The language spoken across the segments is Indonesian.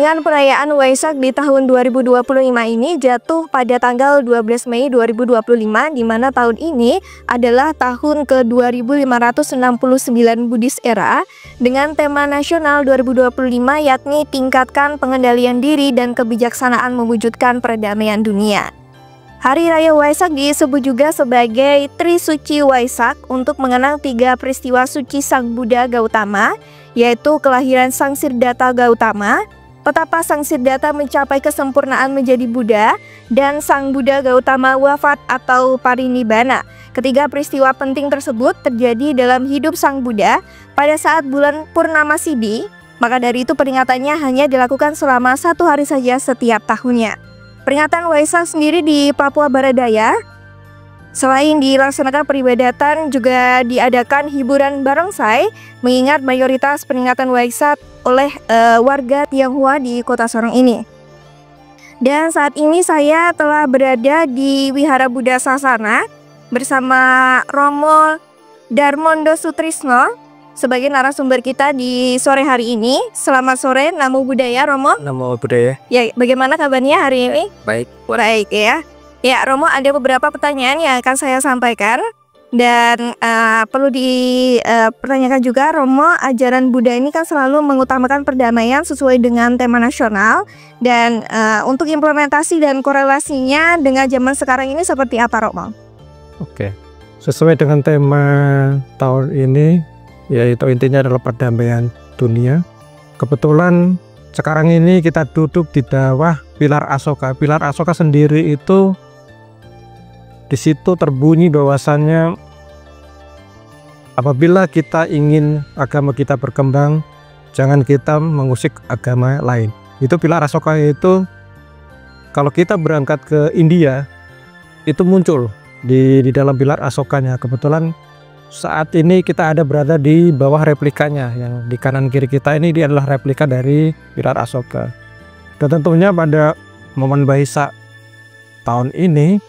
dengan perayaan Waisak di tahun 2025 ini jatuh pada tanggal 12 Mei 2025, di mana tahun ini adalah tahun ke-2569 Buddhist Era dengan tema nasional 2025 yakni tingkatkan pengendalian diri dan kebijaksanaan mewujudkan perdamaian dunia. Hari Raya Waisak disebut juga sebagai Trisuci Waisak untuk mengenang 3 peristiwa suci Sang Buddha Gautama, yaitu kelahiran Sang Siddhartha Gautama, betapa Sang Siddhartha mencapai kesempurnaan menjadi Buddha, dan Sang Buddha Gautama wafat atau parinibbana. Ketiga peristiwa penting tersebut terjadi dalam hidup Sang Buddha pada saat bulan Purnama Sidhi, maka dari itu peringatannya hanya dilakukan selama 1 hari saja setiap tahunnya. Peringatan Waisak sendiri di Papua Barat Daya, selain dilaksanakan peribadatan, juga diadakan hiburan barongsai, mengingat mayoritas peringatan Waisak oleh warga Tionghoa di Kota Sorong ini. Dan saat ini saya telah berada di Wihara Buddha Sasana bersama Romo Darmondo Sutrisno sebagai narasumber kita di sore hari ini. Selamat sore, Namo Buddhaya Romo. Namo Buddhaya. Ya, bagaimana kabarnya hari ini? Baik. Baik ya. Ya, Romo, ada beberapa pertanyaan yang akan saya sampaikan. Dan perlu dipertanyakan juga, Romo, ajaran Buddha ini kan selalu mengutamakan perdamaian sesuai dengan tema nasional. Dan untuk implementasi dan korelasinya dengan zaman sekarang ini seperti apa, Romo? Oke, sesuai dengan tema tahun ini, yaitu intinya adalah perdamaian dunia. Kebetulan sekarang ini kita duduk di bawah pilar Asoka. Pilar Asoka sendiri itu di situ terbunyi bahwasannya apabila kita ingin agama kita berkembang, jangan kita mengusik agama lain. Itu pilar Asoka itu, kalau kita berangkat ke India, itu muncul di dalam pilar Asokanya. Kebetulan saat ini kita berada di bawah replikanya, yang di kanan kiri kita ini dia adalah replika dari pilar Asoka. Dan tentunya pada momen Waisak tahun ini,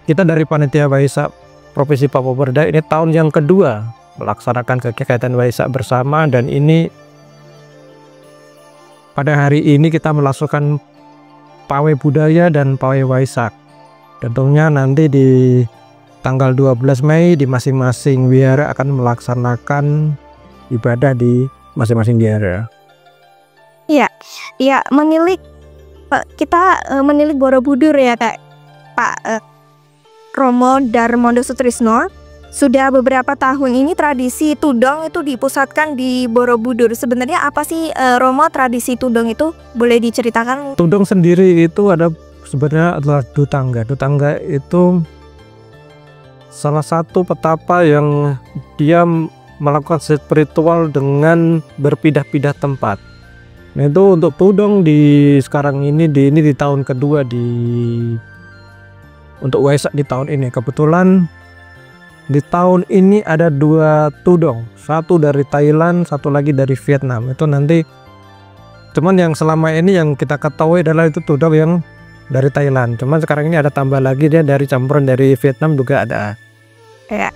kita dari Panitia Waisak Provinsi Papua Barat Daya ini tahun yang kedua melaksanakan kegiatan Waisak bersama, dan ini pada hari ini kita melaksanakan Pawai Budaya dan Pawai Waisak. Tentunya nanti di tanggal 12 Mei di masing-masing wihara akan melaksanakan ibadah di masing-masing wihara. Iya, kita menilik Borobudur ya Pak Romo Darmondo Sutrisno. Sudah beberapa tahun ini tradisi tudong itu dipusatkan di Borobudur. Sebenarnya apa sih Romo tradisi tudong itu? Boleh diceritakan? Tudong sendiri itu sebenarnya adalah dutangga. Dutangga itu salah satu petapa yang dia melakukan spiritual dengan berpindah-pindah tempat. Nah, itu untuk tudong di sekarang ini di tahun kedua untuk Waisak di tahun ini. Kebetulan di tahun ini ada 2 tudong, satu dari Thailand, satu lagi dari Vietnam. Itu nanti, cuman yang selama ini yang kita ketahui adalah itu tudong yang dari Thailand. Cuman sekarang ini ada tambah lagi, dia dari campuran dari Vietnam juga ada. Ya.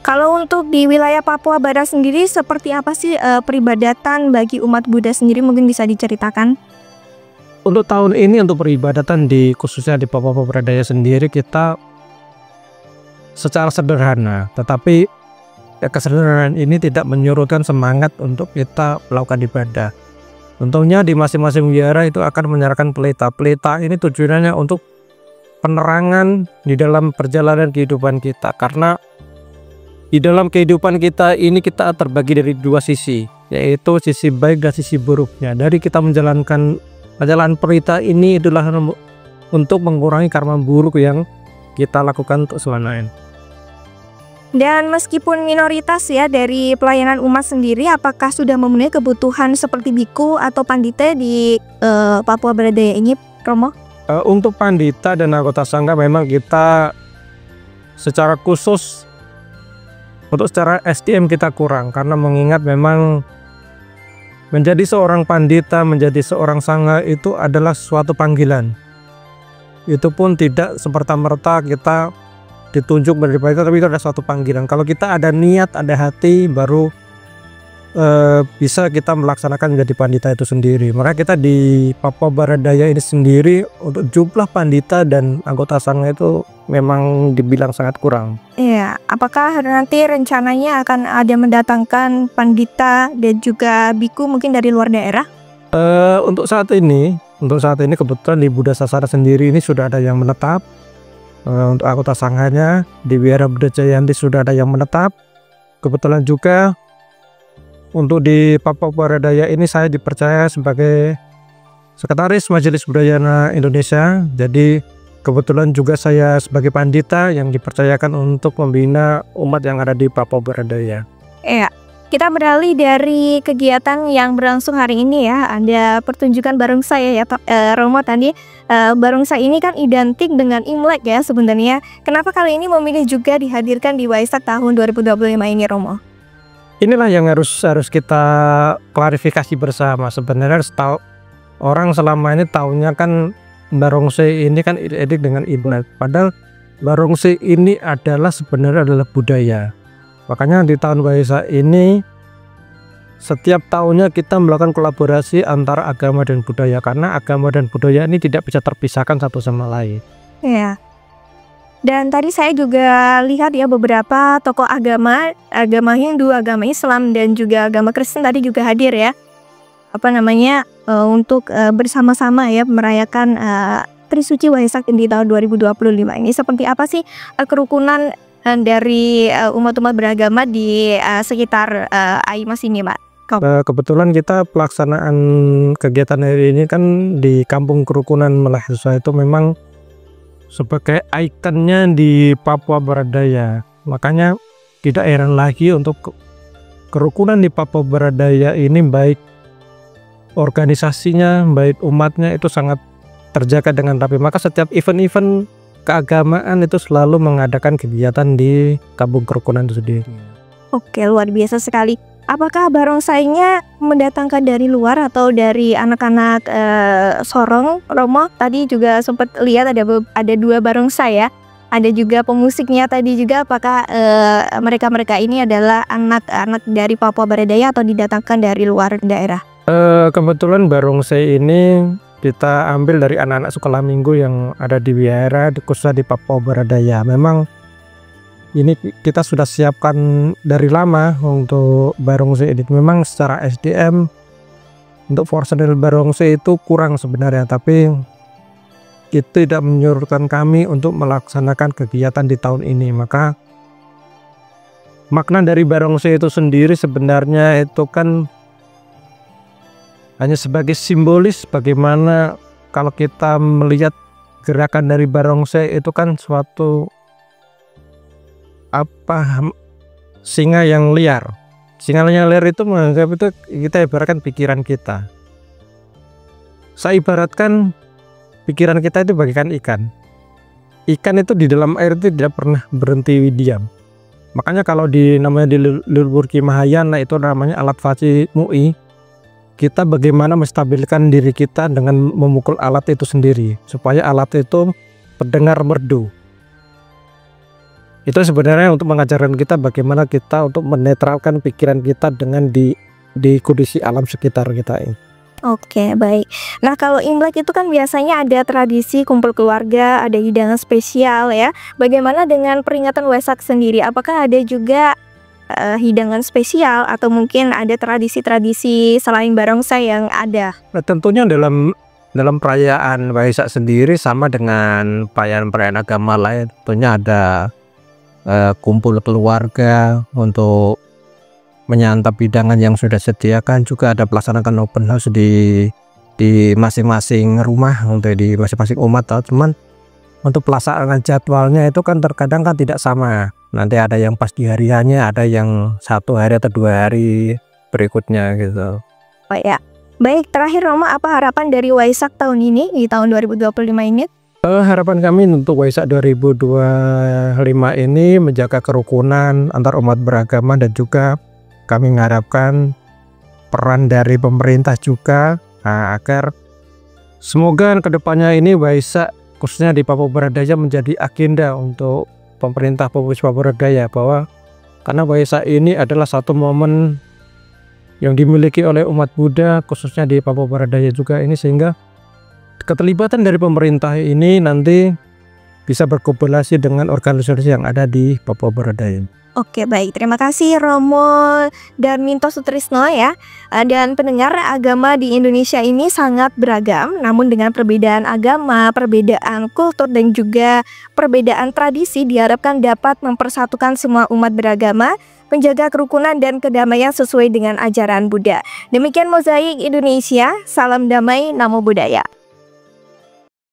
Kalau untuk di wilayah Papua Barat sendiri seperti apa sih peribadatan bagi umat Buddha sendiri, mungkin bisa diceritakan? Untuk tahun ini untuk peribadatan khususnya di Papua Barat Daya sendiri, kita secara sederhana, tetapi kesederhanaan ini tidak menyurutkan semangat untuk kita melakukan ibadah. Tentunya di masing-masing wihara itu akan menyerahkan pelita. Pelita ini tujuannya untuk penerangan di dalam perjalanan kehidupan kita, karena di dalam kehidupan kita ini kita terbagi dari 2 sisi, yaitu sisi baik dan sisi buruknya. Dari kita menjalankan perjalanan pelita ini adalah untuk mengurangi karma buruk yang kita lakukan untuk selama ini. Dan meskipun minoritas ya dari pelayanan umat sendiri, apakah sudah memenuhi kebutuhan seperti biku atau pandita di Papua Barat Daya ini, Romo? Untuk pandita dan anggota sangga memang kita secara khusus untuk secara SDM kita kurang, karena mengingat memang menjadi seorang pandita, menjadi seorang sangga itu adalah suatu panggilan. Itu pun tidak semerta-merta kita ditunjuk menjadi pandita, tapi itu ada suatu panggilan. Kalau kita ada niat, ada hati, baru bisa kita melaksanakan menjadi pandita itu sendiri. Maka kita di Papua Barat Daya ini sendiri untuk jumlah pandita dan anggota sangga itu memang dibilang sangat kurang. Iya, apakah nanti rencananya akan ada mendatangkan pandita dan juga biku mungkin dari luar daerah? Untuk saat ini kebetulan di Buddha Sasana sendiri ini sudah ada yang menetap. Untuk anggota sanghanya di Wihara Buddha Jayanti sudah ada yang menetap. Kebetulan juga untuk di Papua Barat Daya ini saya dipercaya sebagai Sekretaris Majelis Budaya Indonesia. Jadi kebetulan juga saya sebagai pandita yang dipercayakan untuk membina umat yang ada di Papua Barat Daya. Iya, kita beralih dari kegiatan yang berlangsung hari ini ya. Ada pertunjukan barongsai ya Pak Romo tadi. Barongsai ini kan identik dengan Imlek ya sebenarnya. Kenapa kali ini memilih juga dihadirkan di Waisak tahun 2025 ini, Romo? Inilah yang harus kita klarifikasi bersama. Sebenarnya orang selama ini taunya kan barongsai ini kan identik dengan Imlek. Padahal barongsai ini sebenarnya adalah budaya. Makanya di tahun Waisak ini setiap tahunnya kita melakukan kolaborasi antara agama dan budaya, karena agama dan budaya ini tidak bisa terpisahkan satu sama lain. Iya. Dan tadi saya juga lihat ya beberapa tokoh agama Hindu, agama Islam dan juga agama Kristen tadi juga hadir ya. Untuk bersama-sama ya merayakan Trisuci Waisak di tahun 2025 ini. Seperti apa sih kerukunan dari umat-umat beragama di sekitar Aimas ini, Pak? Kebetulan kita pelaksanaan kegiatan hari ini kan di Kampung Kerukunan Melahusa itu memang sebagai ikonnya di Papua Barat Daya. Makanya tidak heran lagi untuk kerukunan di Papua Barat Daya ini baik organisasinya, baik umatnya itu sangat terjaga dengan rapi. Maka setiap event-event keagamaan itu selalu mengadakan kegiatan di Kampung Kerukunan itu sendiri. Oke, luar biasa sekali. Apakah barongsainya mendatangkan dari luar atau dari anak-anak Sorong, Romo? Tadi juga sempat lihat ada 2 barongsai ya. Ada juga pemusiknya tadi juga. Apakah mereka ini adalah anak-anak dari Papua Barat Daya atau didatangkan dari luar daerah? Kebetulan barongsai ini kita ambil dari anak-anak Sukalaminggu yang ada di wihara khususnya di Papua Barat Daya. Memang ini kita sudah siapkan dari lama untuk barongsai ini. Memang secara SDM untuk personil barongsai itu kurang sebenarnya, tapi itu tidak menyurutkan kami untuk melaksanakan kegiatan di tahun ini. Maka makna dari barongsai itu sendiri sebenarnya itu kan hanya sebagai simbolis bagaimana kalau kita melihat gerakan dari barongsai itu kan suatu singa yang liar. Singa yang liar itu menganggap itu kita ibaratkan pikiran kita. Saya ibaratkan pikiran kita itu bagaikan ikan. Ikan itu di dalam air itu tidak pernah berhenti diam. Makanya kalau namanya di Leluhur Ki Mahayana itu namanya alat faci mu'i. Kita bagaimana menstabilkan diri kita dengan memukul alat itu sendiri supaya alat itu terdengar merdu. Itu sebenarnya untuk mengajarkan kita bagaimana kita untuk menetralkan pikiran kita dengan di kondisi alam sekitar kita ini. Oke, baik. Nah, kalau Imlek itu kan biasanya ada tradisi kumpul keluarga, ada hidangan spesial ya. Bagaimana dengan peringatan Waisak sendiri? Apakah ada juga hidangan spesial atau mungkin ada tradisi-tradisi selain barongsai yang ada? Nah, tentunya dalam perayaan Waisak sendiri sama dengan perayaan agama lain, tentunya ada kumpul keluarga untuk menyantap hidangan yang sudah disediakan. Juga ada pelaksanakan open house di masing-masing rumah untuk di masing-masing umat. Cuman untuk pelaksanaan jadwalnya itu kan terkadang kan tidak sama. Nanti ada yang pas di hariannya, ada yang 1 hari atau 2 hari berikutnya gitu. Oh ya, baik. Terakhir Romo, apa harapan dari Waisak tahun ini di tahun 2025 ini? Harapan kami untuk Waisak 2025 ini menjaga kerukunan antar umat beragama, dan juga kami mengharapkan peran dari pemerintah juga agar semoga kedepannya ini Waisak khususnya di Papua Barat Daya menjadi agenda untuk pemerintah Provinsi Papua Barat Daya, bahwa karena Waisak ini adalah satu momen yang dimiliki oleh umat Buddha khususnya di Papua Barat Daya juga ini, sehingga keterlibatan dari pemerintah ini nanti bisa berkooperasi dengan organisasi yang ada di Papua Barat Daya. Oke, baik, terima kasih Romo Darminto Sutrisno ya. Dan pendengar, agama di Indonesia ini sangat beragam, namun dengan perbedaan agama, perbedaan kultur dan juga perbedaan tradisi diharapkan dapat mempersatukan semua umat beragama, menjaga kerukunan dan kedamaian sesuai dengan ajaran Buddha. Demikian Mozaik Indonesia, salam damai, namo buddhaya.